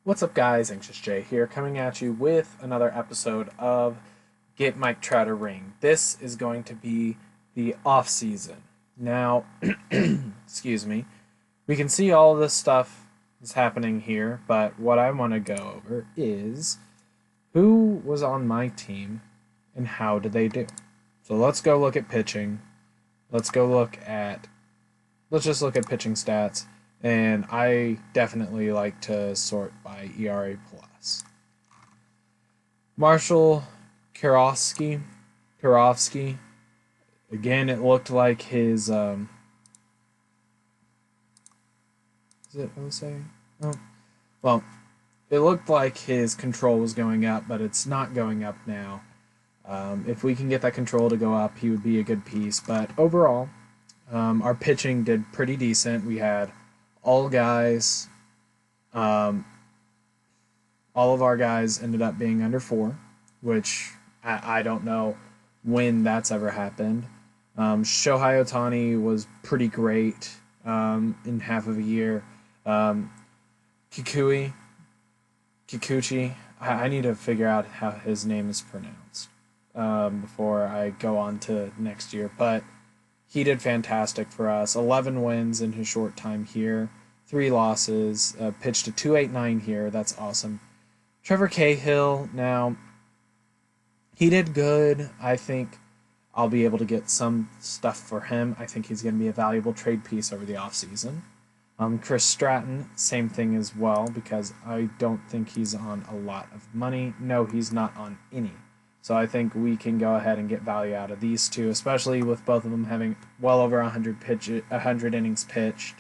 What's up, guys? AnxiousJ here, coming at you with another episode of Get Mike Trout a Ring. This is going to be the off season. Now, excuse me, we can see all of this stuff is happening here, but what I want to go over is who was on my team and how did they do. So let's go look at pitching. Let's just look at pitching stats. And I definitely like to sort by ERA plus. Marshall Kirovsky, again, it looked like his, is it Jose? Oh, well, it looked like his control was going up, but it's not going up now. If we can get that control to go up, he would be a good piece. But overall, our pitching did pretty decent. We had all of our guys ended up being under 4, which I don't know when that's ever happened. Shohei Ohtani was pretty great in half of a year. Kikuchi, I need to figure out how his name is pronounced before I go on to next year, but he did fantastic for us. 11 wins in his short time here. 3 losses. Pitched a 2.89 here. That's awesome. Trevor Cahill, now, he did good. I think I'll be able to get some stuff for him. I think he's going to be a valuable trade piece over the offseason. Chris Stratton, same thing as well, because I don't think he's on a lot of money. No, he's not on any. So I think we can go ahead and get value out of these two, especially with both of them having well over 100 innings pitched.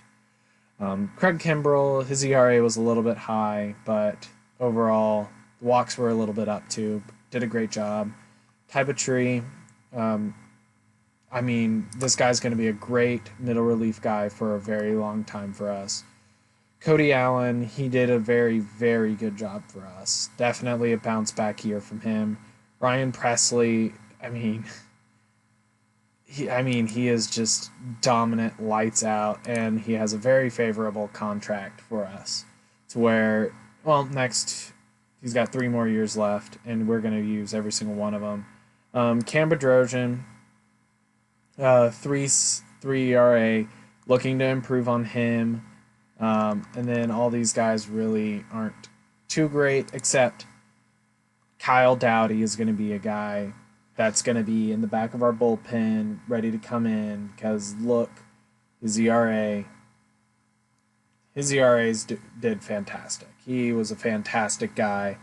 Craig Kimbrell, his ERA was a little bit high, but overall, the walks were a little bit up too. Did a great job. Tree, this guy's going to be a great middle relief guy for a very long time for us. Cody Allen, he did a very, very good job for us. Definitely a bounce back year from him. Ryan Presley, he is just dominant, lights out, and he has a very favorable contract for us. To where, next, he's got 3 more years left, and we're going to use every single one of them. Cam Bedrosian, 3 ERA, looking to improve on him. And then all these guys really aren't too great, except Kyle Dowdy is going to be a guy that's going to be in the back of our bullpen, ready to come in, because look, his ERAs did fantastic. He was a fantastic guy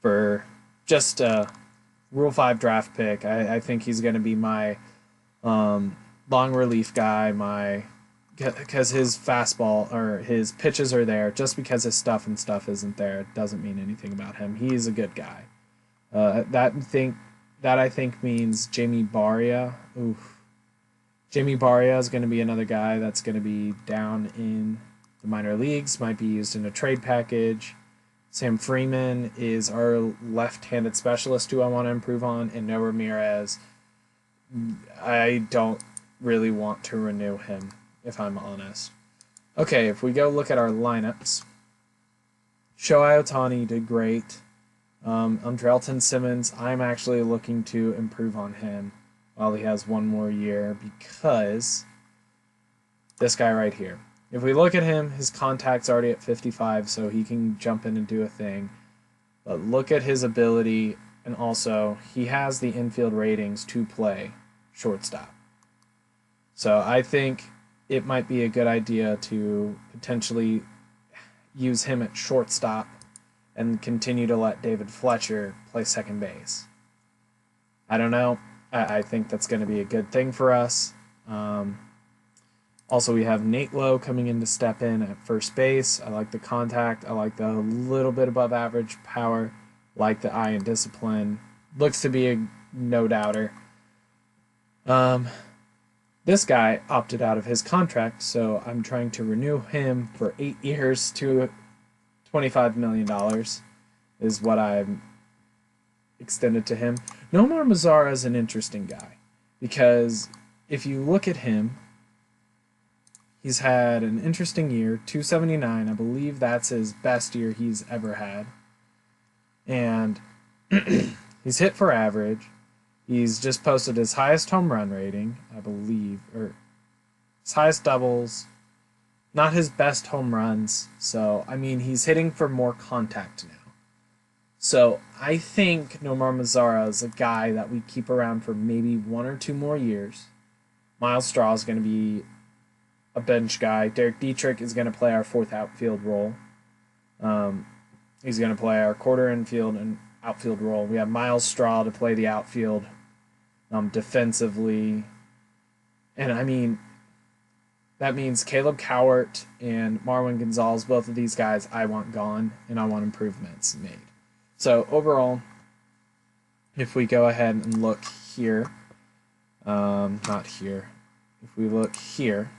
for just a Rule 5 draft pick. I think he's going to be my long relief guy, because his fastball or his pitches are there. Just because his stuff isn't there doesn't mean anything about him. He's a good guy. That I think means Jamie Barria. Jamie Barria is going to be another guy that's going to be down in the minor leagues, might be used in a trade package. Sam Freeman is our left-handed specialist who I want to improve on, and Noah Ramirez, I don't really want to renew him, if I'm honest. Okay, if we go look at our lineups, Shohei Ohtani did great. Andrelton Simmons, I'm actually looking to improve on him while he has 1 more year, because this guy right here. If we look at him, his contact's already at 55, so he can jump in and do a thing. But look at his ability, and also he has the infield ratings to play shortstop. So I think it might be a good idea to potentially use him at shortstop and continue to let David Fletcher play second base. I don't know. I think that's going to be a good thing for us. Also, we have Nate Lowe coming in to step in at first base. I like the contact. I like the little bit above average power. Like the eye and discipline. Looks to be a no-doubter. This guy opted out of his contract, so I'm trying to renew him for 8 years to $25 million is what I've extended to him. Nomar Mazara is an interesting guy, because if you look at him, He's had an interesting year, 279. I believe that's his best year he's ever had. And he's hit for average. He's just posted his highest home run rating, I believe, or his highest doubles, not his best home runs. So, I mean, he's hitting for more contact now. So, I think Nomar Mazara is a guy that we keep around for maybe 1 or 2 more years. Miles Straw is going to be a bench guy. Derek Dietrich is going to play our fourth outfield role. He's going to play our quarter infield and outfield role. We have Miles Straw to play the outfield defensively. And, I mean, that means Caleb Cowart and Marwin Gonzalez, both of these guys I want gone, and I want improvements made. So, overall, if we go ahead and look here, not here, if we look here,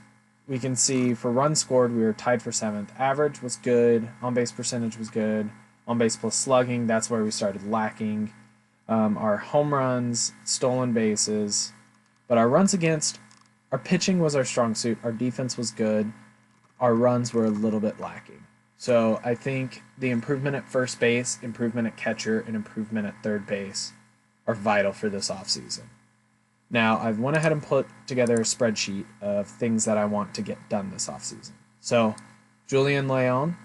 we can see for runs scored, we were tied for 7th. Average was good. On-base percentage was good. On-base plus slugging, that's where we started lacking. Our home runs, stolen bases. But our runs against, our pitching was our strong suit. Our defense was good. Our runs were a little bit lacking. So I think the improvement at first base, improvement at catcher, and improvement at third base are vital for this offseason. Now, I've went ahead and put together a spreadsheet of things that I want to get done this offseason. So, Julian Leon,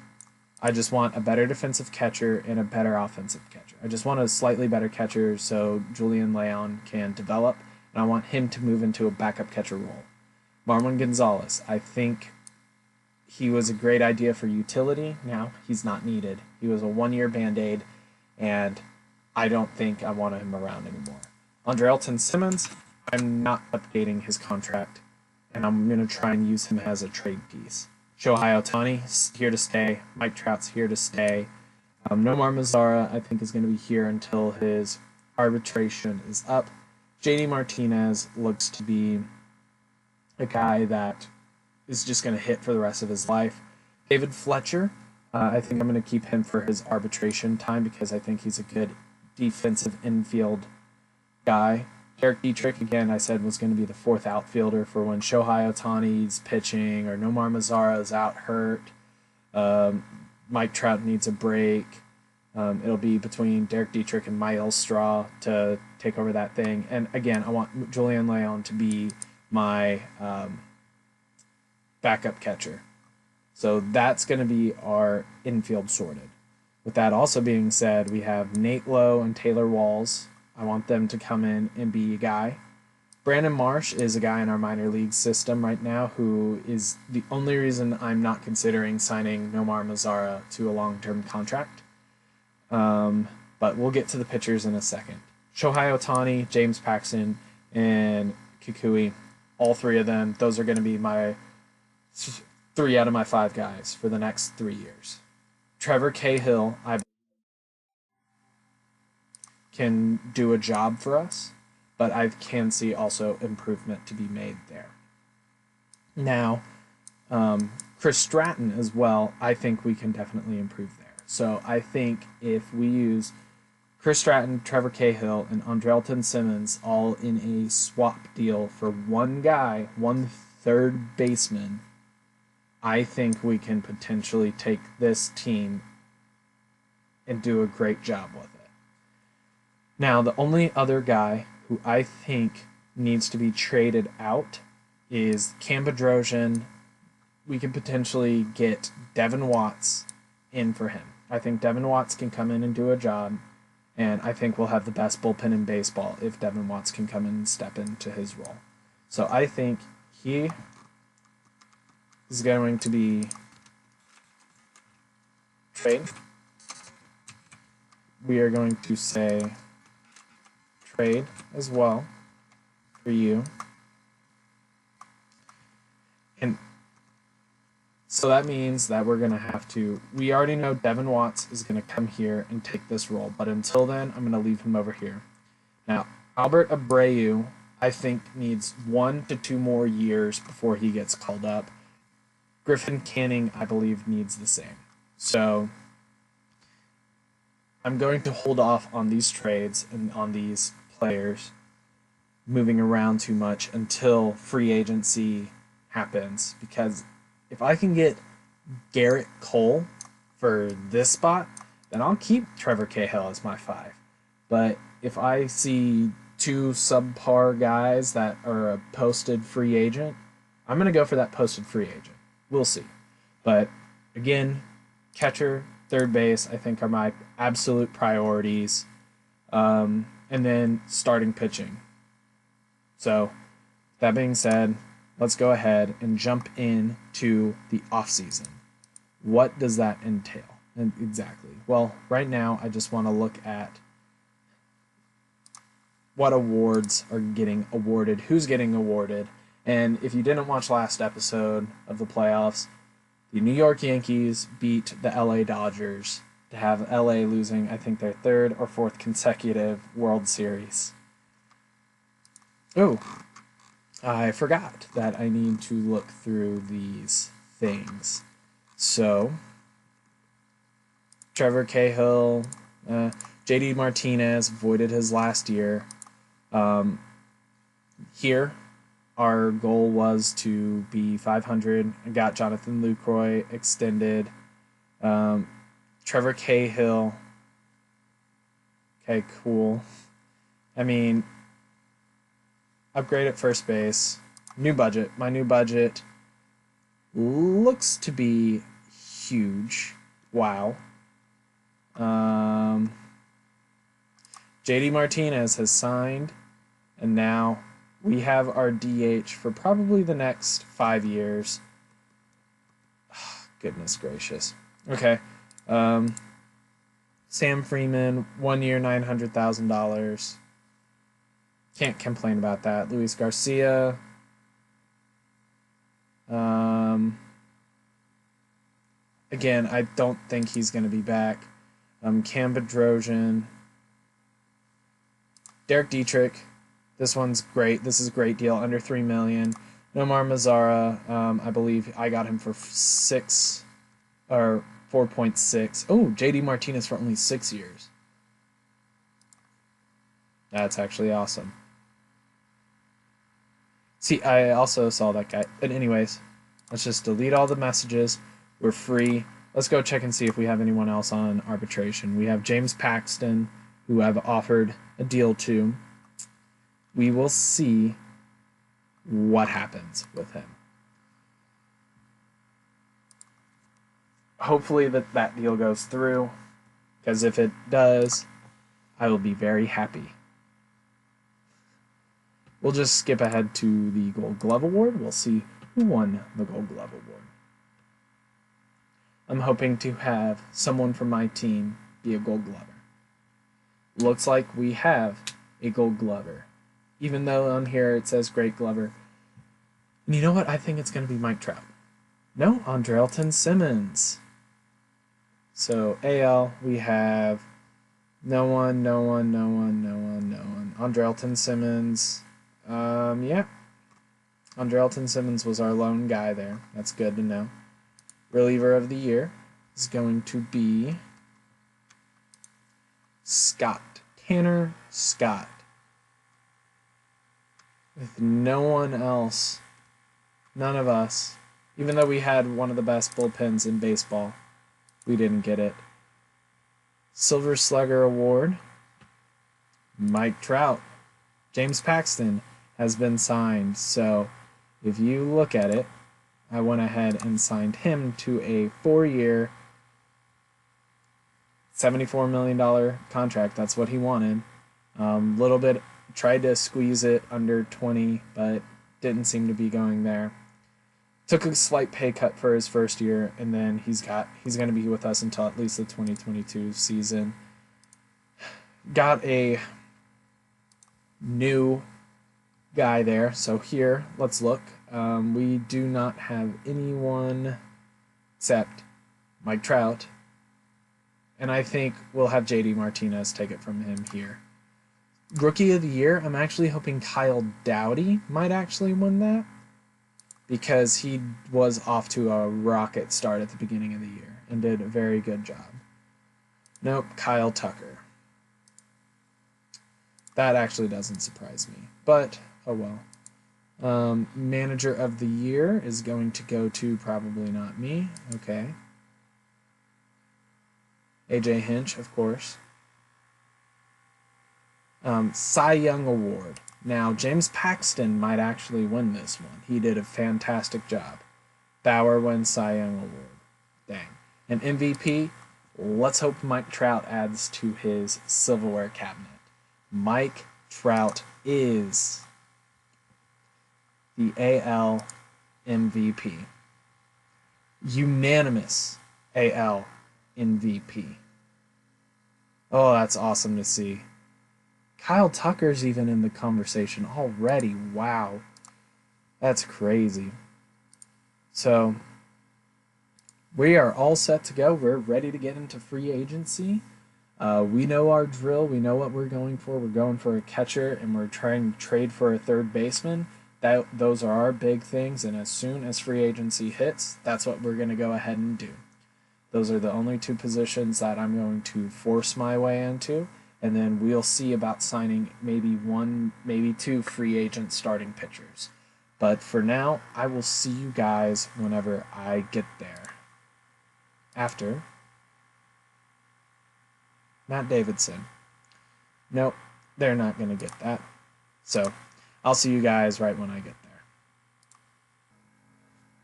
I just want a better defensive catcher and a better offensive catcher. I just want a slightly better catcher so Julian Leon can develop, and I want him to move into a backup catcher role. Marwin Gonzalez, I think he was a great idea for utility. Now, he's not needed. He was a 1-year Band-Aid, and I don't think I want him around anymore. Andrelton Simmons, I'm not updating his contract, and I'm going to try and use him as a trade piece. Shohei Ohtani, here to stay. Mike Trout's here to stay. Nomar Mazara, I think, is going to be here until his arbitration is up. JD Martinez looks to be a guy that is just going to hit for the rest of his life. David Fletcher, I think I'm going to keep him for his arbitration time because I think he's a good defensive infield guy. Derek Dietrich, again, I said was going to be the fourth outfielder for when Shohei Ohtani's pitching or Nomar Mazara is out hurt. Mike Trout needs a break. It'll be between Derek Dietrich and Miles Straw to take over that thing. And again, I want Julian Leon to be my backup catcher. So that's going to be our infield sorted. With that also being said, we have Nate Lowe and Taylor Walls. I want them to come in and be a guy. Brandon Marsh is a guy in our minor league system right now who is the only reason I'm not considering signing Nomar Mazara to a long-term contract. But we'll get to the pitchers in a second. Shohei Ohtani, James Paxton, and Kikuchi, all 3 of them, those are going to be my 3 out of my 5 guys for the next 3 years. Trevor Cahill, I can do a job for us, but I can see also improvement to be made there. Now, Chris Stratton as well, I think we can definitely improve there. So I think if we use Chris Stratton, Trevor Cahill, and Andrelton Simmons all in a swap deal for one guy, one third baseman, I think we can potentially take this team and do a great job with it. Now, the only other guy who I think needs to be traded out is Cam Bedrosian. We could potentially get Devin Watts in for him. I think Devin Watts can come in and do a job, and I think we'll have the best bullpen in baseball if Devin Watts can come in and step into his role. So I think he is going to be trade. We are going to say trade as well for you. And so that means that we're going to have to, we already know Devin Watts is going to come here and take this role, but until then, I'm going to leave him over here. Now, Albert Abreu, I think, needs 1 to 2 more years before he gets called up. Griffin Canning, I believe, needs the same. So I'm going to hold off on these trades and on these players moving around too much until free agency happens, because if I can get Garrett Cole for this spot, then I'll keep Trevor Cahill as my 5. But if I see 2 subpar guys that are a posted free agent, I'm going to go for that posted free agent. We'll see. But again, catcher, third base, I think are my absolute priorities. And then starting pitching. So, that being said, let's go ahead and jump into the offseason. What does that entail? Exactly. Well, right now, I just want to look at what awards are getting awarded, who's getting awarded. And if you didn't watch last episode of the playoffs, the New York Yankees beat the LA Dodgers to have LA losing, I think, their 3rd or 4th consecutive World Series. Oh, I forgot that I need to look through these things. So, Trevor Cahill, JD Martinez voided his last year. Here, our goal was to be 500. I got Jonathan Lucroy extended. Trevor Cahill. Okay, cool. I mean, upgrade at first base. New budget. My new budget looks to be huge. Wow. JD Martinez has signed, and now we have our DH for probably the next 5 years. Oh, goodness gracious. Okay. Sam Freeman, 1 year, $900,000. Can't complain about that. Luis Garcia. Again, I don't think he's going to be back. Cam Bedrosian. Derek Dietrich. This one's great. This is a great deal. Under $3 million. Nomar Mazara. I believe I got him for 6 or 4.6. Oh, JD Martinez for only 6 years. That's actually awesome. See, I also saw that guy. But anyways, let's just delete all the messages. We're free. Let's go check and see if we have anyone else on arbitration. We have James Paxton, who I've offered a deal to. We will see what happens with him. Hopefully that deal goes through, because if it does, I will be very happy. We'll just skip ahead to the Gold Glove Award. We'll see who won the Gold Glove Award. I'm hoping to have someone from my team be a Gold Glover. Looks like we have a Gold Glover, even though on here it says Great Glover. And you know what? I think it's going to be Mike Trout. No, Andrelton Simmons. So AL, we have no one. Andrelton Simmons. Yeah. Andrelton Simmons was our lone guy there. That's good to know. Reliever of the year is going to be Scott. Tanner Scott. With no one else, none of us, even though we had one of the best bullpens in baseball, we didn't get it. Silver Slugger Award, Mike Trout. James Paxton has been signed, so if you look at it, I went ahead and signed him to a 4-year, $74 million contract. That's what he wanted. Little bit, tried to squeeze it under 20, but didn't seem to be going there. Took a slight pay cut for his first year, and then he's going to be with us until at least the 2022 season. Got a new guy there. So here, let's look. We do not have anyone except Mike Trout. And I think we'll have JD Martinez take it from him here. Rookie of the Year, I'm actually hoping Kyle Dowdy might actually win that, because he was off to a rocket start at the beginning of the year and did a very good job. Nope, Kyle Tucker. That actually doesn't surprise me, but oh well. Manager of the year is going to go to probably not me. Okay. AJ Hinch, of course. Cy Young Award. Now, James Paxton might actually win this one. He did a fantastic job. Bauer wins Cy Young Award. Dang. And MVP, let's hope Mike Trout adds to his silverware cabinet. Mike Trout is the AL MVP. Unanimous AL MVP. Oh, that's awesome to see. Kyle Tucker's even in the conversation already. Wow. That's crazy. So, we are all set to go. We're ready to get into free agency. We know our drill. We know what we're going for. We're going for a catcher, and we're trying to trade for a third baseman. Those are our big things, and as soon as free agency hits, that's what we're going to go ahead and do. Those are the only two positions that I'm going to force my way into, and then we'll see about signing maybe one, maybe two free agent starting pitchers. But for now, I will see you guys whenever I get there. After Matt Davidson. Nope, they're not going to get that. So I'll see you guys right when I get there.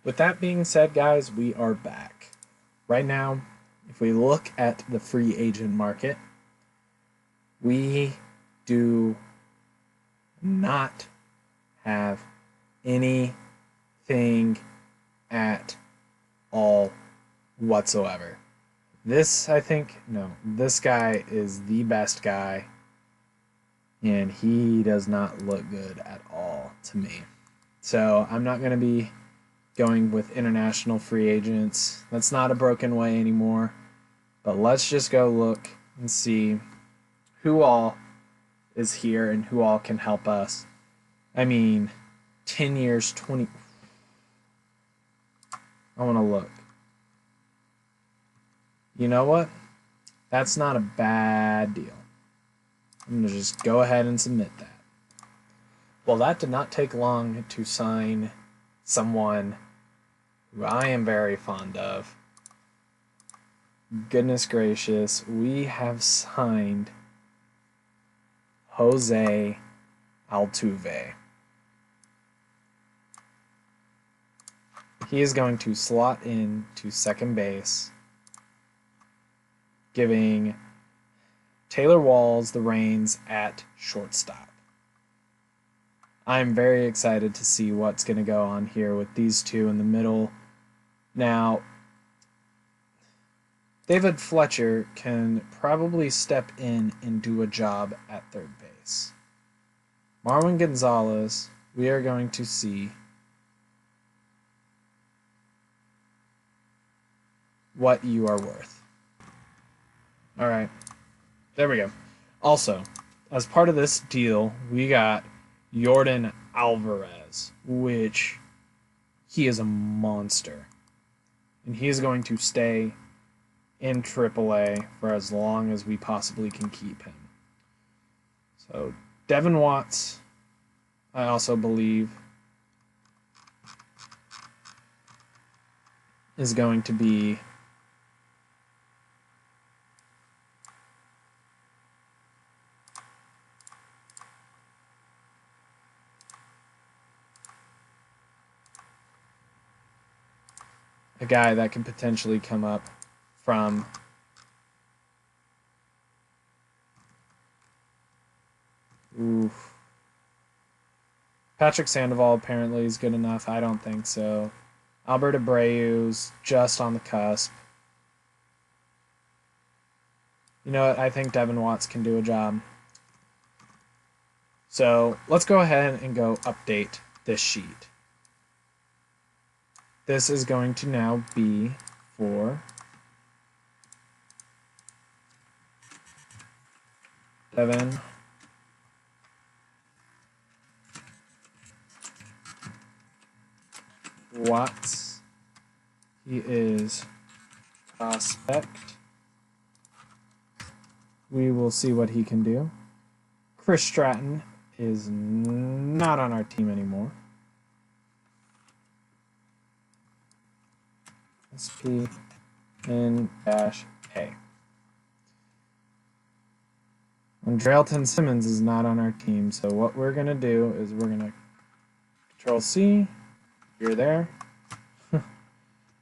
With that being said, guys, we are back. Right now, if we look at the free agent market, we do not have anything at all whatsoever. This, I think, no, this guy is the best guy, and he does not look good at all to me. So I'm not going to be going with international free agents. That's not a broken way anymore. But let's just go look and see who all is here and who all can help us. I mean, 10 years, 20. I want to look. You know what? That's not a bad deal. I'm going to just go ahead and submit that. Well, that did not take long to sign someone who I am very fond of. Goodness gracious, we have signed Jose Altuve. He is going to slot in to second base, giving Taylor Walls the reins at shortstop. I'm very excited to see what's going to go on here with these two in the middle. Now, David Fletcher can probably step in and do a job at third base. Marwin Gonzalez, we are going to see what you are worth. All right, there we go. Also, as part of this deal, we got Yordan Alvarez, which he is a monster. And he is going to stay in AAA for as long as we possibly can keep him. So, Devin Watts, I also believe, is going to be a guy that can potentially come up from Patrick Sandoval apparently is good enough. I don't think so. Albert Abreu's just on the cusp. You know what? I think Devin Watts can do a job. So let's go ahead and go update this sheet. This is going to now be for Devin Watts. He is prospect. We will see what he can do. Chris Stratton is not on our team anymore. SPN-A. Andrelton Simmons is not on our team, so what we're going to do is we're going to Control-C, you're there,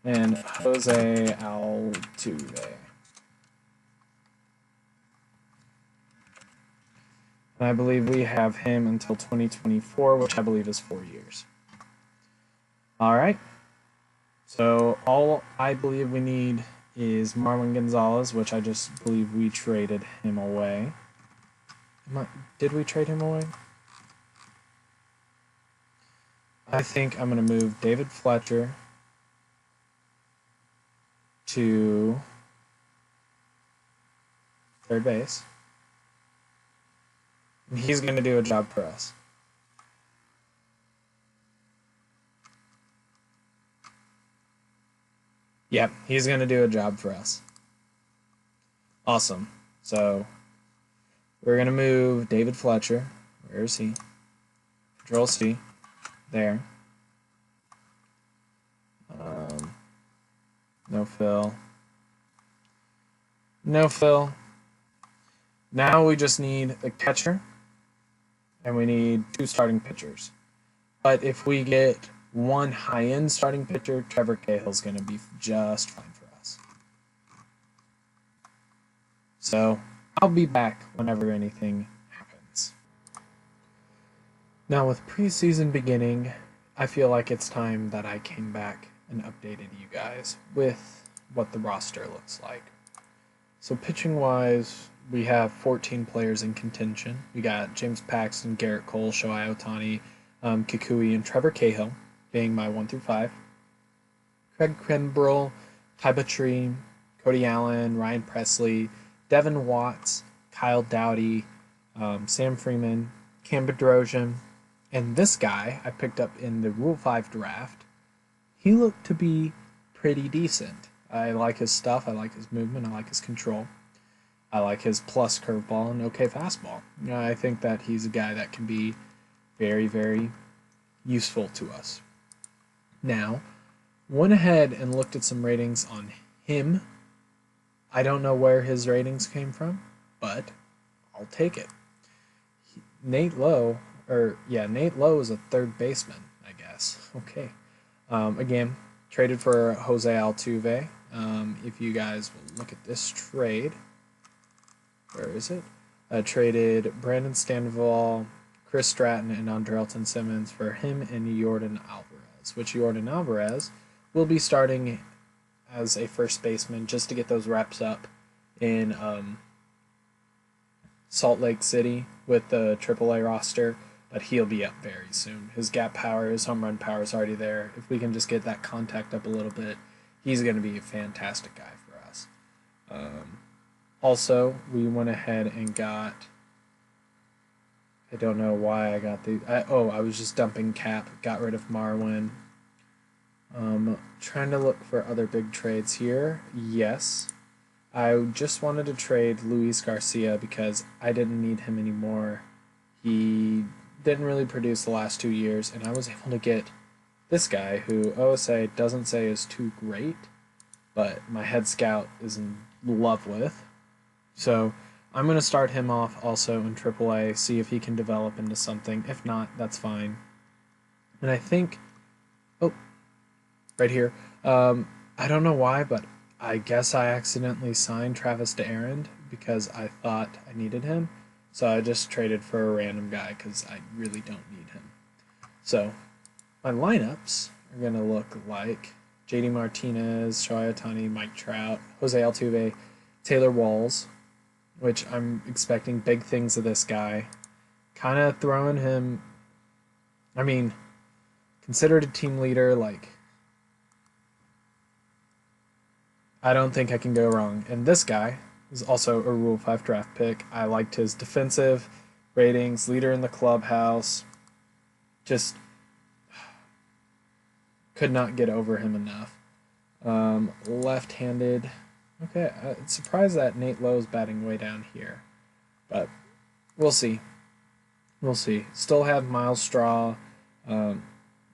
and Jose Altuve. And I believe we have him until 2024, which I believe is 4 years. All right. So all I believe we need is Marwin Gonzalez, which I just believe we traded him away. Did we trade him away? I think I'm going to move David Fletcher to third base. And he's going to do a job for us. Yep, he's going to do a job for us. Awesome. So we're going to move David Fletcher. Where is he? Control-C. There. No fill. No fill. Now we just need a catcher. And we need 2 starting pitchers. But if we get 1 high-end starting pitcher, Trevor Cahill is going to be just fine for us. So I'll be back whenever anything happens. Now with preseason beginning, I feel like it's time that I came back and updated you guys with what the roster looks like. So pitching-wise, we have 14 players in contention. We got James Paxton, Garrett Cole, Shohei Ohtani, Kikuchi, and Trevor Cahill being my 1 through 5. Craig Kimbrell, Ty Batry, Cody Allen, Ryan Presley, Devin Watts, Kyle Dowdy, Sam Freeman, Cam Bedrosian, and this guy I picked up in the Rule 5 draft. He looked to be pretty decent. I like his stuff. I like his movement. I like his control. I like his plus curveball and okay fastball. I think that he's a guy that can be very, very useful to us. Now, went ahead and looked at some ratings on him. I don't know where his ratings came from, but I'll take it. Nate Lowe is a third baseman, I guess. Okay. Again, traded for Jose Altuve. If you guys will look at this trade, where is it? Traded Brandon Sandoval, Chris Stratton, and Andrelton Simmons for him and Yordan Alvarez, which Yordan Alvarez will be starting as a first baseman just to get those reps up in Salt Lake City with the AAA roster, but he'll be up very soon. His gap power, his home run power is already there. If we can just get that contact up a little bit, he's going to be a fantastic guy for us. Also, we went ahead and got, I don't know why I got the, I was just dumping cap, got rid of Marwin. Trying to look for other big trades here. Yes, I just wanted to trade Luis Garcia because I didn't need him anymore. He didn't really produce the last 2 years, and I was able to get this guy who OSA doesn't say is too great, but my head scout is in love with. So I'm going to start him off also in AAA, see if he can develop into something. If not, that's fine. And I think, right here, I don't know why, but I guess I accidentally signed Travis DeArond because I thought I needed him. So I just traded for a random guy because I really don't need him. So my lineups are going to look like JD Martinez, Shohei Ohtani, Mike Trout, Jose Altuve, Taylor Walls, which I'm expecting big things of this guy. Kind of throwing him, considered a team leader, I don't think I can go wrong. And this guy is also a Rule 5 draft pick. I liked his defensive ratings, leader in the clubhouse. Just could not get over him enough. Left-handed. Okay, I'm surprised that Nate Lowe's batting way down here. But we'll see. We'll see. Still have Miles Straw,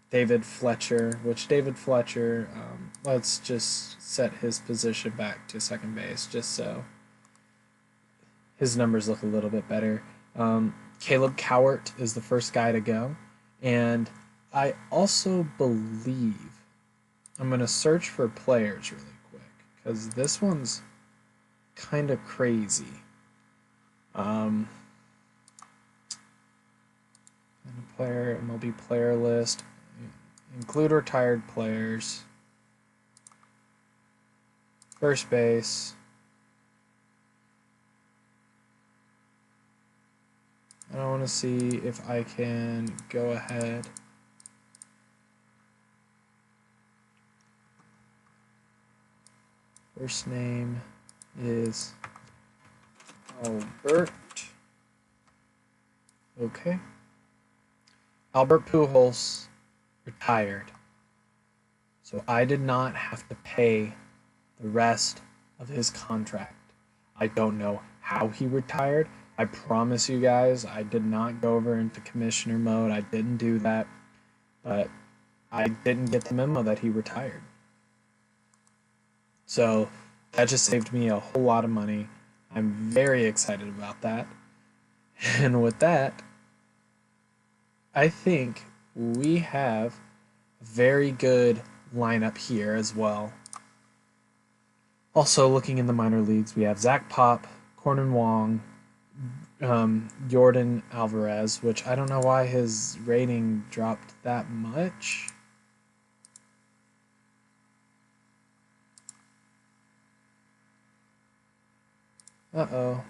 David Fletcher, let's just set his position back to second base just so his numbers look a little bit better. Caleb Cowart is the first guy to go. And I also believe I'm going to search for players really quick because this one's kind of crazy. Player MLB player list. Include retired players. First base. I want to see if I can go ahead. First name is Albert. Okay. Albert Pujols retired. So I did not have to pay the rest of his contract. I don't know how he retired. I promise you guys, I did not go over into commissioner mode. I didn't do that. But I didn't get the memo that he retired. So that just saved me a whole lot of money. I'm very excited about that. And with that, I think we have a very good lineup here as well. Also, looking in the minor leagues, we have Zach Pop, Cornyn Wong, Jordan Alvarez, which I don't know why his rating dropped that much. Uh-oh.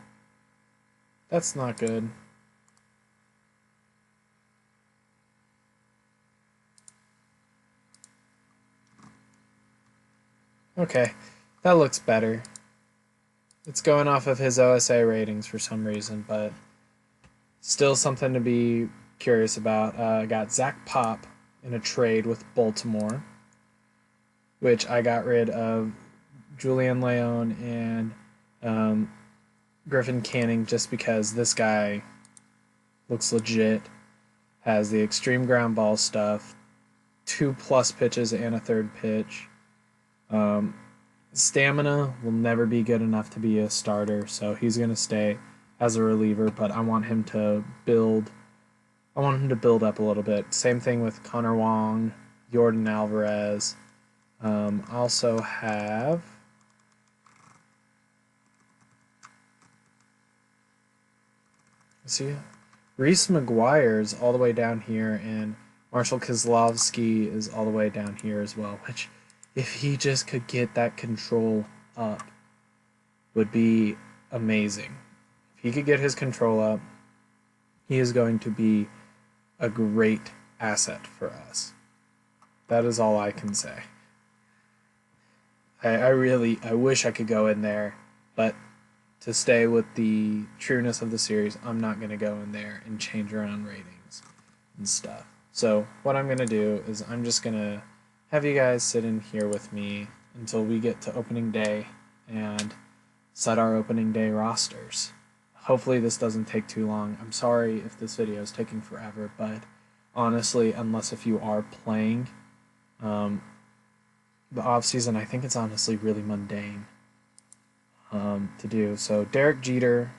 That's not good. Okay, that looks better. It's going off of his OSA ratings for some reason, but still something to be curious about. I got Zach Pop in a trade with Baltimore, which I got rid of Julian Leon and Griffin Canning just because this guy looks legit, has the extreme ground ball stuff, 2+ pitches and a third pitch. Stamina will never be good enough to be a starter, so he's going to stay as a reliever, but I want him to build up a little bit. Same thing with Connor Wong, Jordan Alvarez. Also have Reese McGuire's all the way down here, and Marshall Kozlowski is all the way down here as well, which if he just could get that control up would be amazing. If he could get his control up, he is going to be a great asset for us. That is all I can say. I wish I could go in there, but to stay with the trueness of the series, I'm not going to go in there and change around ratings and stuff. So what I'm going to do is I'm just going to have you guys sit in here with me until we get to opening day and set our opening day rosters. Hopefully this doesn't take too long. I'm sorry if this video is taking forever, but honestly, unless if you are playing the offseason, I think it's honestly really mundane to do. So Derek Jeter,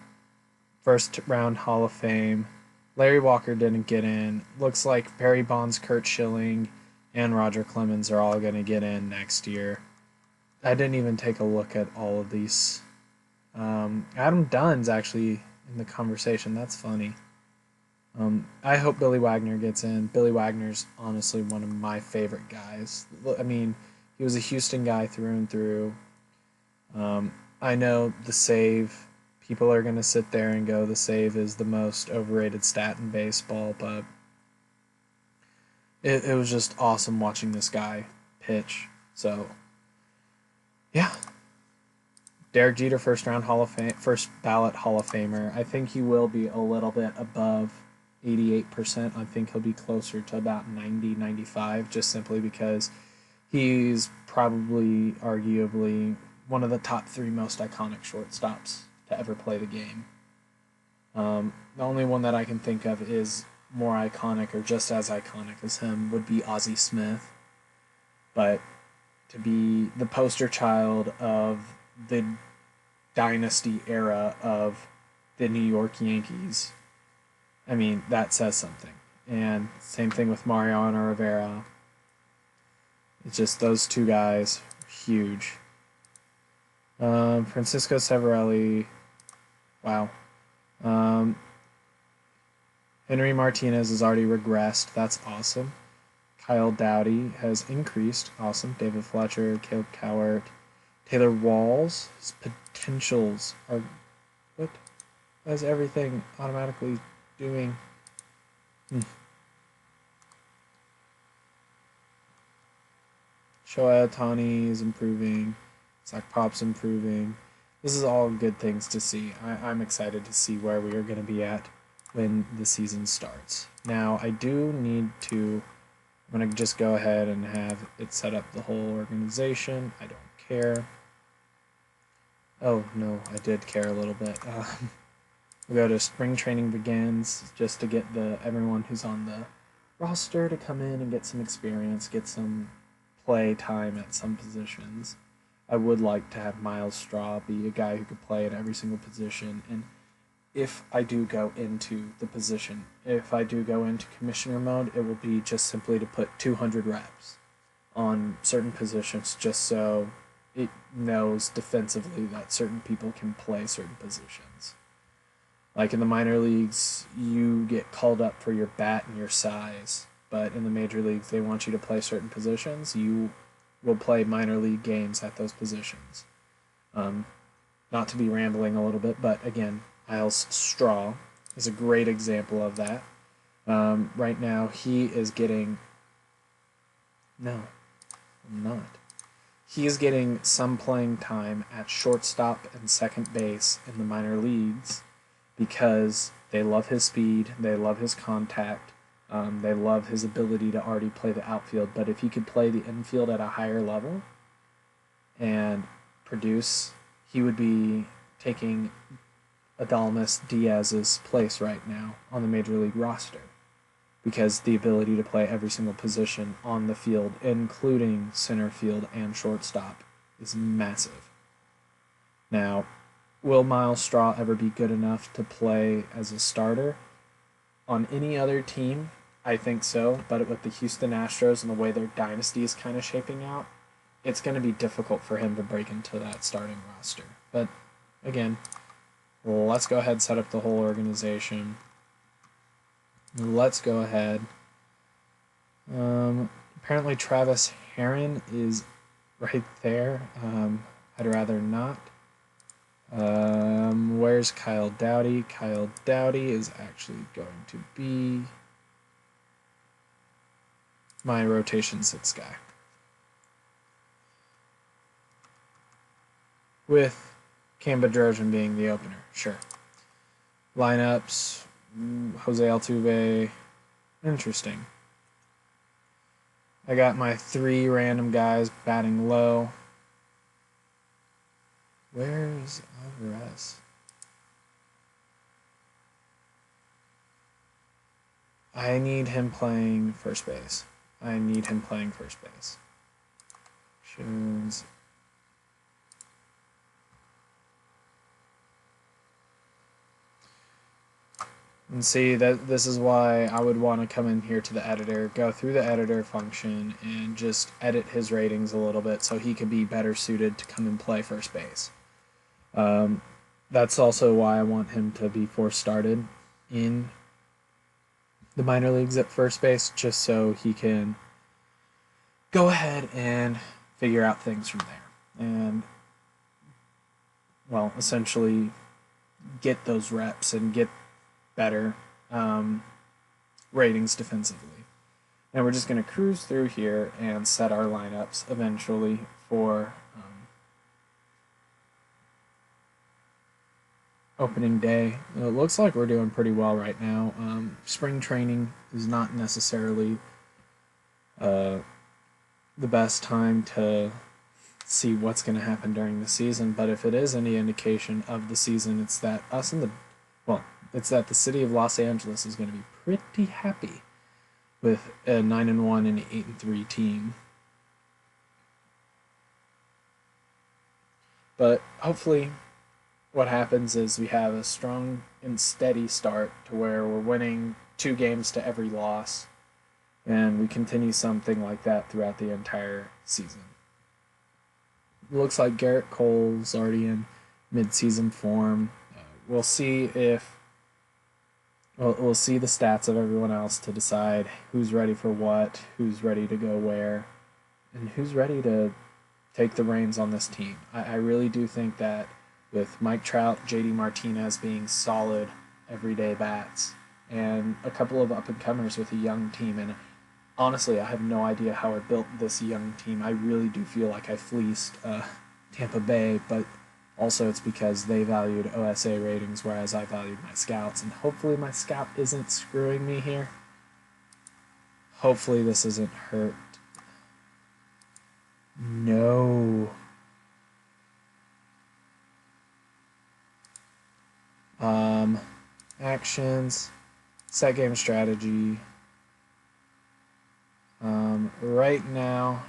first round Hall of Fame. Larry Walker didn't get in. Looks like Barry Bonds, Curt Schilling, and Roger Clemens are all going to get in next year. I didn't even take a look at all of these. Adam Dunn's actually in the conversation. That's funny. I hope Billy Wagner gets in. Billy Wagner's honestly one of my favorite guys. I mean, he was a Houston guy through and through. I know the save, people are going to sit there and go, the save is the most overrated stat in baseball, but it was just awesome watching this guy pitch. So, yeah. Derek Jeter, first ballot Hall of Famer. I think he will be a little bit above 88%. I think he'll be closer to about 90, 95, just simply because he's probably, arguably, one of the top 3 most iconic shortstops to ever play the game. The only one that I can think of is more iconic or just as iconic as him would be Ozzie Smith. But to be the poster child of the dynasty era of the New York Yankees. I mean, that says something. And same thing with Mariano Rivera. It's just those two guys, huge. Francisco Severelli, wow. Henry Martinez has already regressed. That's awesome. Kyle Dowdy has increased. Awesome. David Fletcher, Caleb Cowart, Taylor Walls. His potentials are... What? Why is everything automatically doing? Shohei Ohtani is improving. Zach Pop's improving. This is all good things to see. I'm excited to see where we are going to be at when the season starts. Now, I do need to... I'm going to just go ahead and have it set up the whole organization. I don't care. Oh, no, I did care a little bit. We'll go to spring training begins just to get everyone who's on the roster to come in and get some experience, get some play time at some positions. I would like to have Miles Straw be a guy who could play at every single position. And if I do go into the position, if I do go into commissioner mode, it will be just simply to put 200 reps on certain positions just so it knows defensively that certain people can play certain positions. Like in the minor leagues, you get called up for your bat and your size, but in the major leagues, they want you to play certain positions. You will play minor league games at those positions. Not to be rambling a little bit, but again, Miles Straw is a great example of that. Right now, he is getting... No, I'm not. He is getting some playing time at shortstop and second base in the minor leagues because they love his speed, they love his contact, they love his ability to already play the outfield. But if he could play the infield at a higher level and produce, he would be taking Adolis Diaz's place right now on the Major League roster because the ability to play every single position on the field, including center field and shortstop, is massive. Now, will Miles Straw ever be good enough to play as a starter on any other team? I think so, but with the Houston Astros and the way their dynasty is kind of shaping out, it's going to be difficult for him to break into that starting roster. But again, let's go ahead and set up the whole organization. Let's go ahead. Apparently Travis Heron is right there. I'd rather not. Where's Kyle Dowdy? Kyle Dowdy is actually going to be my rotation 6 guy. With Cam Bedrosian being the opener, sure. Lineups, Jose Altuve, interesting. I got my 3 random guys batting low. Where's Alvarez? I need him playing first base. Shows. And see, that this is why I would want to come in here to the editor, go through the editor function, and just edit his ratings a little bit so he could be better suited to come and play first base. That's also why I want him to be force started in the minor leagues at first base, just so he can go ahead and figure out things from there. And, well, essentially get those reps and get better ratings defensively. Now we're just going to cruise through here and set our lineups eventually for opening day. It looks like we're doing pretty well right now. Spring training is not necessarily the best time to see what's going to happen during the season, but if it is any indication of the season, it's that the city of Los Angeles is going to be pretty happy with a 9-1 and 8-3 team. But hopefully what happens is we have a strong and steady start to where we're winning 2 games to every loss, and we continue something like that throughout the entire season. It looks like Garrett Cole's already in mid-season form. We'll see if we'll see the stats of everyone else to decide who's ready for what, who's ready to go where, and who's ready to take the reins on this team. I really do think that with Mike Trout, JD Martinez being solid everyday bats, and a couple of up-and-comers with a young team, and honestly, I have no idea how I built this young team. I really do feel like I fleeced Tampa Bay, but also it's because they valued OSA ratings, whereas I valued my scouts, and hopefully my scout isn't screwing me here. Hopefully this isn't hurt. No. Actions, set game strategy. Right now,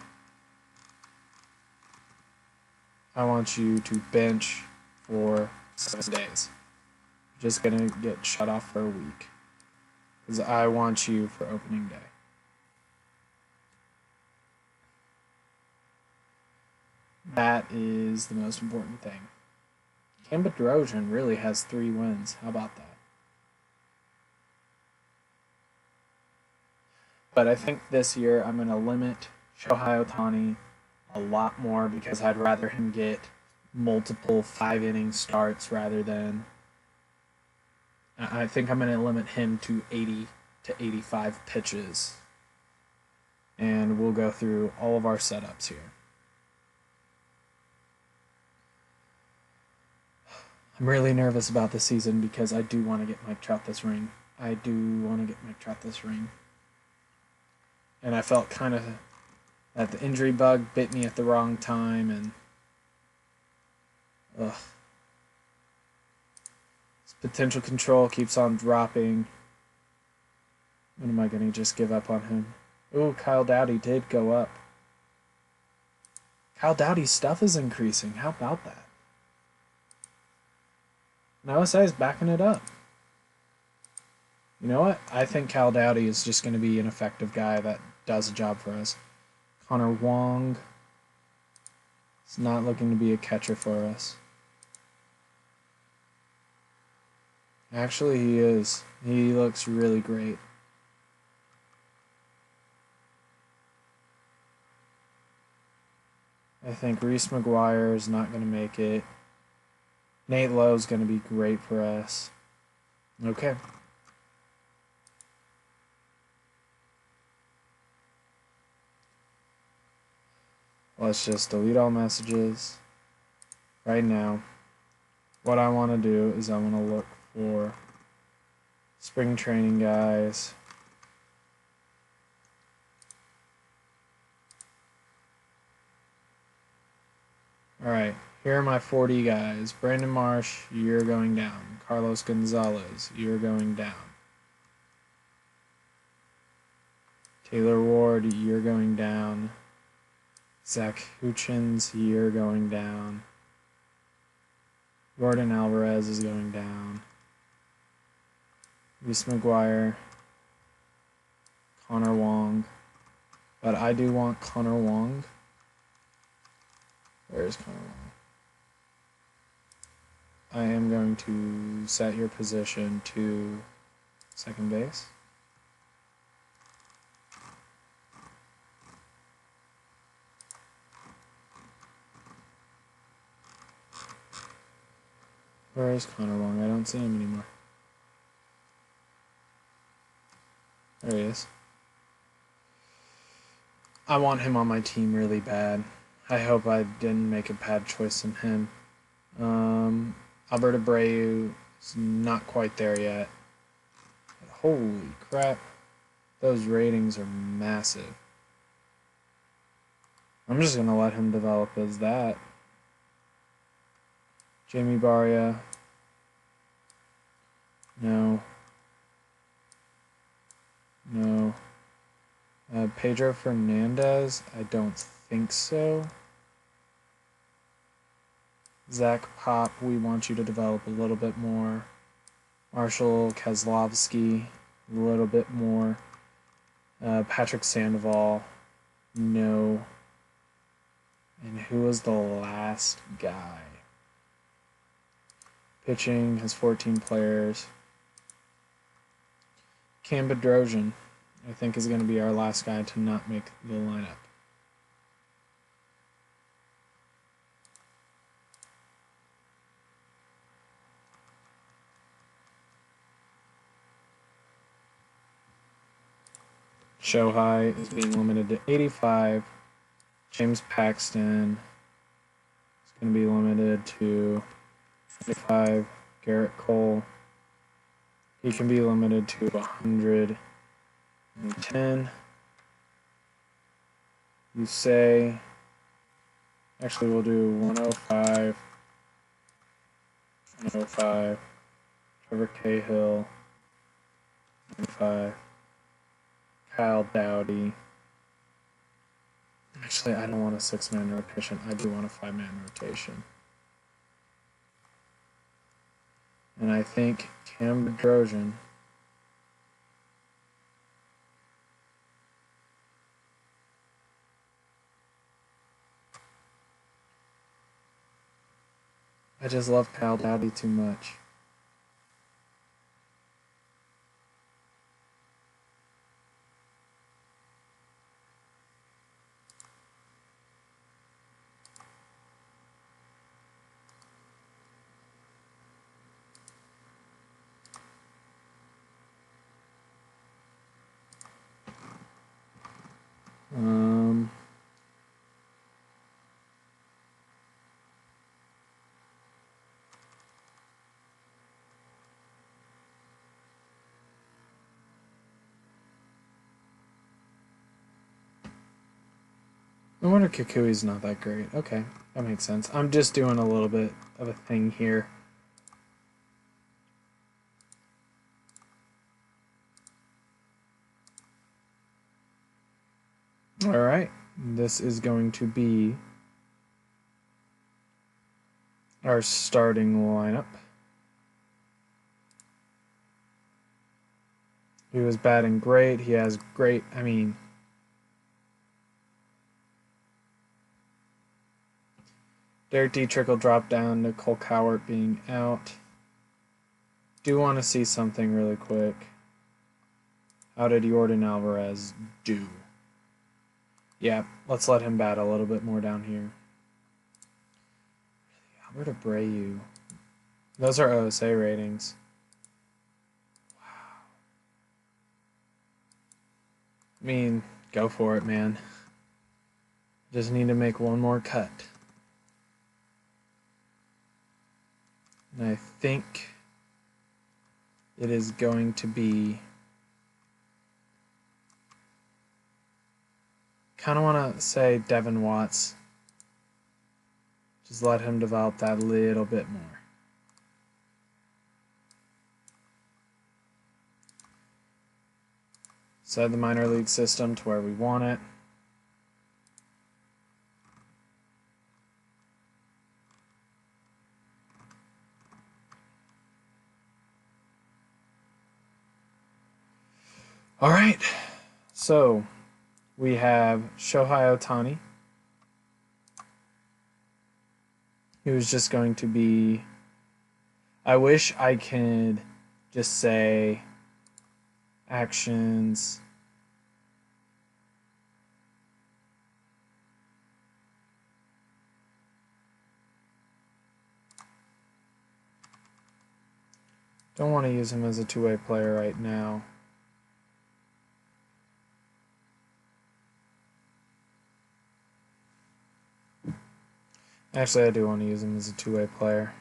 I want you to bench for 7 days. You're just gonna get shut off for a week, because I want you for opening day. That is the most important thing. Cam Bedrosian really has 3 wins. How about that? But I think this year I'm going to limit Shohei Ohtani a lot more, because I'd rather him get multiple 5-inning starts rather than... I think I'm going to limit him to 80 to 85 pitches. And we'll go through all of our setups here. I'm really nervous about this season because I do want to get Mike Trout this ring. And I felt kind of that the injury bug bit me at the wrong time, and this potential control keeps on dropping. When am I going to just give up on him? Ooh, Kyle Dowdy did go up. Kyle Dowdy's stuff is increasing. How about that? And OSA is backing it up. You know what? I think Cal Dowdy is just going to be an effective guy that does a job for us. Connor Wong is not looking to be a catcher for us. Actually, he is. He looks really great. I think Reese McGuire is not going to make it. Nate Lowe is going to be great for us. Okay. Let's just delete all messages. Right now, what I want to do is I want to look for spring training guys. Alright, here are my 40 guys. Brandon Marsh, you're going down. Carlos Gonzalez, you're going down. Taylor Ward, you're going down. Zach Huchins, you're going down. Gordon Alvarez is going down. Reese McGuire. Connor Wong. But I do want Connor Wong. Where's Connor Wong? I am going to set your position to second base. Where is Connor Wong? I don't see him anymore. There he is. I want him on my team really bad. I hope I didn't make a bad choice in him. Albert Abreu is not quite there yet. But holy crap. Those ratings are massive. I'm just going to let him develop as that. Jamie Barria. No. No. Pedro Fernandez. I don't think so. Zach Pop, we want you to develop a little bit more. Marshall Kozlovsky, a little bit more. Patrick Sandoval, no. And who was the last guy? Pitching has 14 players. Cam Bedrosian, I think, is going to be our last guy to not make the lineup. Shohei is being limited to 85. James Paxton is going to be limited to 25. Garrett Cole, he can be limited to 110. You say, actually we'll do 105. 105. Trevor Cahill, 25. Kyle Dowdy. Actually, I don't want a 6-man rotation. I do want a 5-man rotation. And I think Cam Bedrosian I just love Kyle Dowdy too much. No wonder Kikui's not that great. Okay, that makes sense. I'm just doing a little bit of a thing here. All right, this is going to be our starting lineup. He was batting great. He has great, Derek Dietrich will drop down to Cole Cowart being out. Do want to see something really quick. How did Jordan Alvarez do? Yeah, let's let him bat a little bit more down here. Albert Abreu. Those are OSA ratings. Wow. Go for it, man. Just need to make one more cut. And I think it is going to be... kind of want to say Devin Watts. Just let him develop that a little bit more. Set the minor league system to where we want it. All right, so we have Shohei Ohtani, who is just going to be... I wish I could just say actions. Don't want to use him as a two-way player right now. Actually, I do want to use him as a two-way player.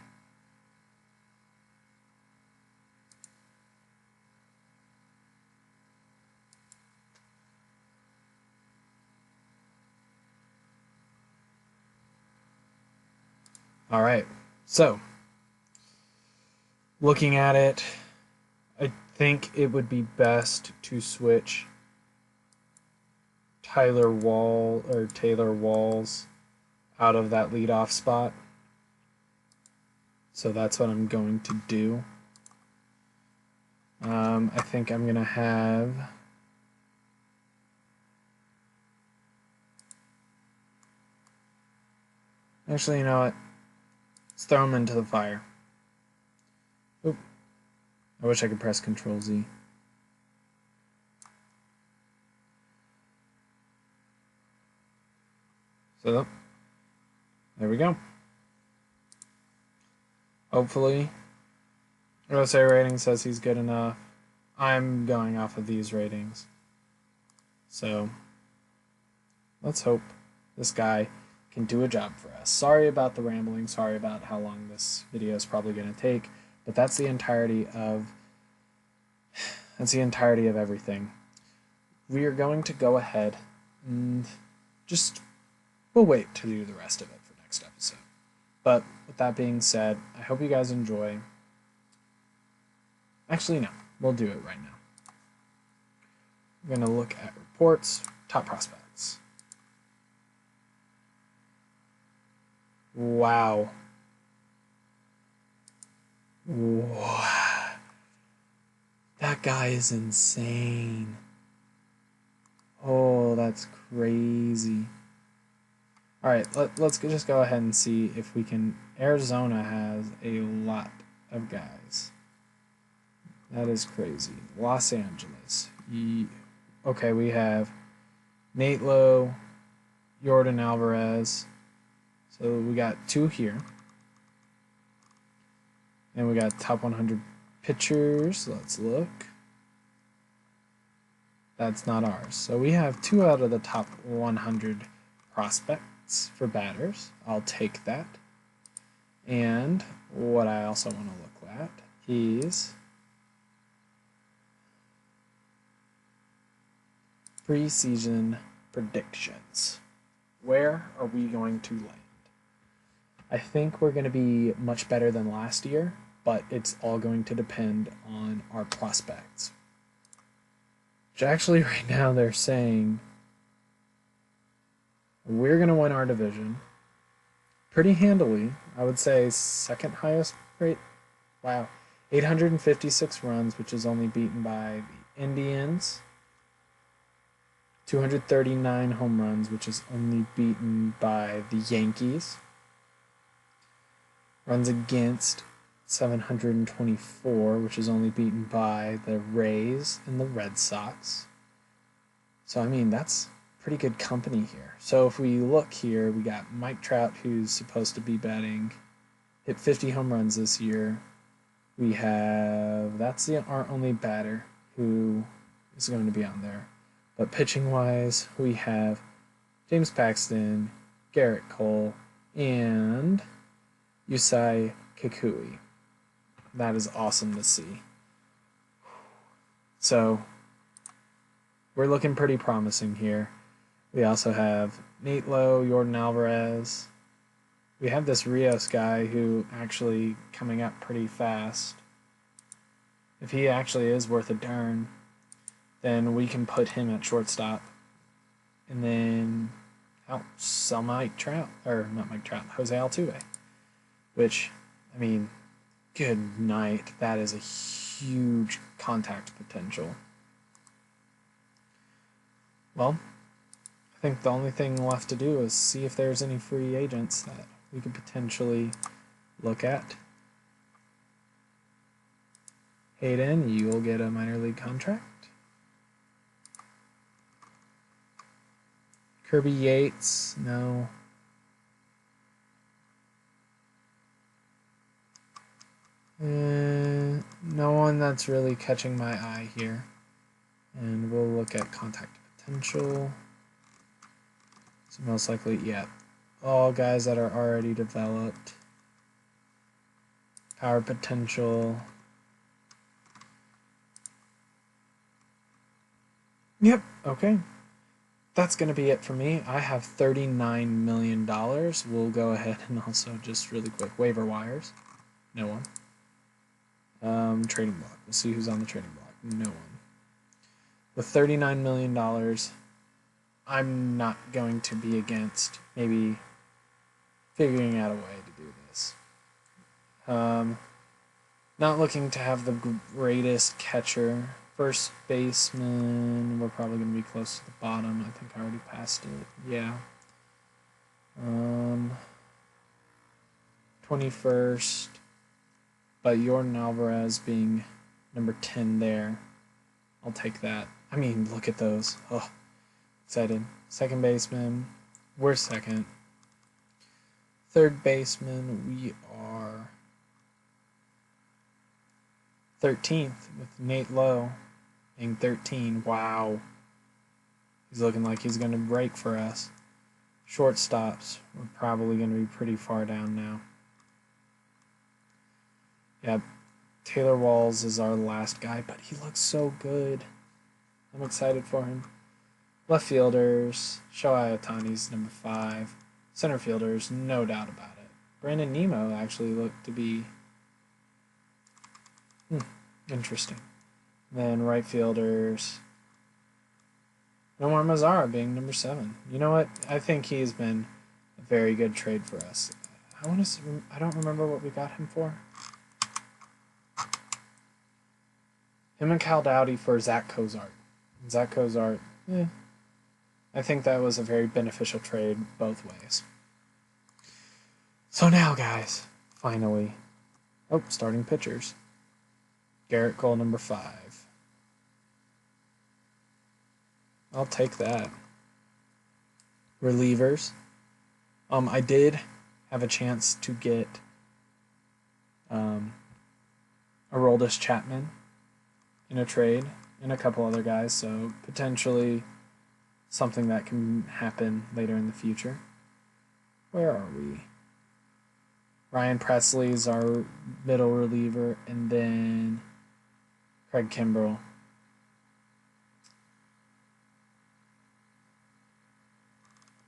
All right, so looking at it, I think it would be best to switch Taylor Walls out of that leadoff spot. So that's what I'm going to do. I think I'm going to have... Actually, you know what? Let's throw them into the fire. Oop. I wish I could press Control Z. So, there we go. Hopefully, OSA rating says he's good enough. I'm going off of these ratings. So, let's hope this guy can do a job for us. Sorry about the rambling. Sorry about how long this video is probably going to take. But that's the entirety of everything. We are going to go ahead and we'll wait to do the rest of it for next episode. But with that being said, I hope you guys enjoy. Actually, no. We'll do it right now. We're going to look at reports, top prospects. Wow. Wow. That guy is insane. Oh, that's crazy. Alright, let's just go ahead and see if we can... Arizona has a lot of guys. That is crazy. Los Angeles. Okay, we have Nate Lowe, Jordan Alvarez. So we got 2 here. And we got top 100 pitchers. Let's look. That's not ours. So we have 2 out of the top 100 prospects for batters. I'll take that. And what I also want to look at is preseason predictions. Where are we going to land? I think we're going to be much better than last year, but it's all going to depend on our prospects. Which actually right now they're saying we're going to win our division pretty handily. I would say second highest rate. Wow. 856 runs, which is only beaten by the Indians. 239 home runs, which is only beaten by the Yankees. Runs against 724, which is only beaten by the Rays and the Red Sox. So, I mean, that's pretty good company here. So if we look here, we got Mike Trout, who's supposed to be hit 50 home runs this year. We have, that's our only batter who is going to be on there. But pitching-wise, we have James Paxton, Garrett Cole, and Yusei Kikuchi. That is awesome to see. So, we're looking pretty promising here. We also have Nate Lowe, Jordan Alvarez. We have this Rios guy who actually coming up pretty fast. If he actually is worth a darn, then we can put him at shortstop. And then sell Mike Trout, or not Mike Trout, Jose Altuve. Which, I mean, good night. That is a huge contact potential. Well, I think the only thing left to do is see if there's any free agents that we could potentially look at. Hayden, you'll get a minor league contract. Kirby Yates, no. No one that's really catching my eye here. And we'll look at contact potential. So most likely, yeah, all guys that are already developed. Power potential. Yep, okay. That's going to be it for me. I have $39 million. We'll go ahead and also just really quick, waiver wires. No one. Trading block. We'll see who's on the trading block. No one. With $39 million, I'm not going to be against maybe figuring out a way to do this. Not looking to have the greatest catcher. First baseman, we're probably going to be close to the bottom. I think I already passed it. Yeah. 21st. But Jordan Alvarez being number 10 there. I'll take that. I mean, look at those. Oh, excited. Second baseman, we're second. Third baseman, we are 13th with Nate Lowe being 13. Wow. He's looking like he's going to break for us. Shortstops, we're probably going to be pretty far down now. Yep. Taylor Walls is our last guy, but he looks so good. I'm excited for him. Left fielders, Shohei Ohtani's number 5. Center fielders, no doubt about it. Brandon Nimmo actually looked to be interesting. Then right fielders, Nomar Mazara being number 7. You know what? I think he's been a very good trade for us. I don't remember what we got him for. Him and Cal Dowdy for Zach Cozart. Zach Cozart, I think that was a very beneficial trade both ways. So now, guys, finally, starting pitchers. Garrett Cole, number 5. I'll take that. Relievers. I did have a chance to get Aroldis Chapman in a trade and a couple other guys, so potentially something that can happen later in the future. Where are we? Ryan Presley's our middle reliever, and then Craig Kimbrell.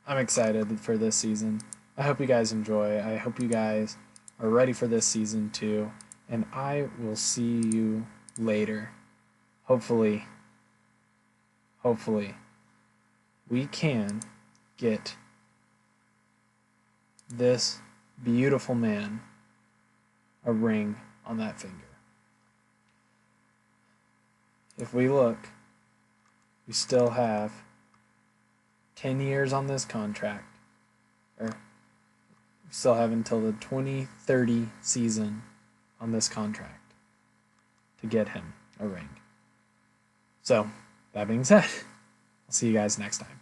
I'm excited for this season. I hope you guys enjoy. I hope you guys are ready for this season too, and I will see you later. Hopefully, we can get this beautiful man a ring on that finger. If we look, we still have 10 years on this contract, or we still have until the 2030 season on this contract to get him a ring. So, that being said, I'll see you guys next time.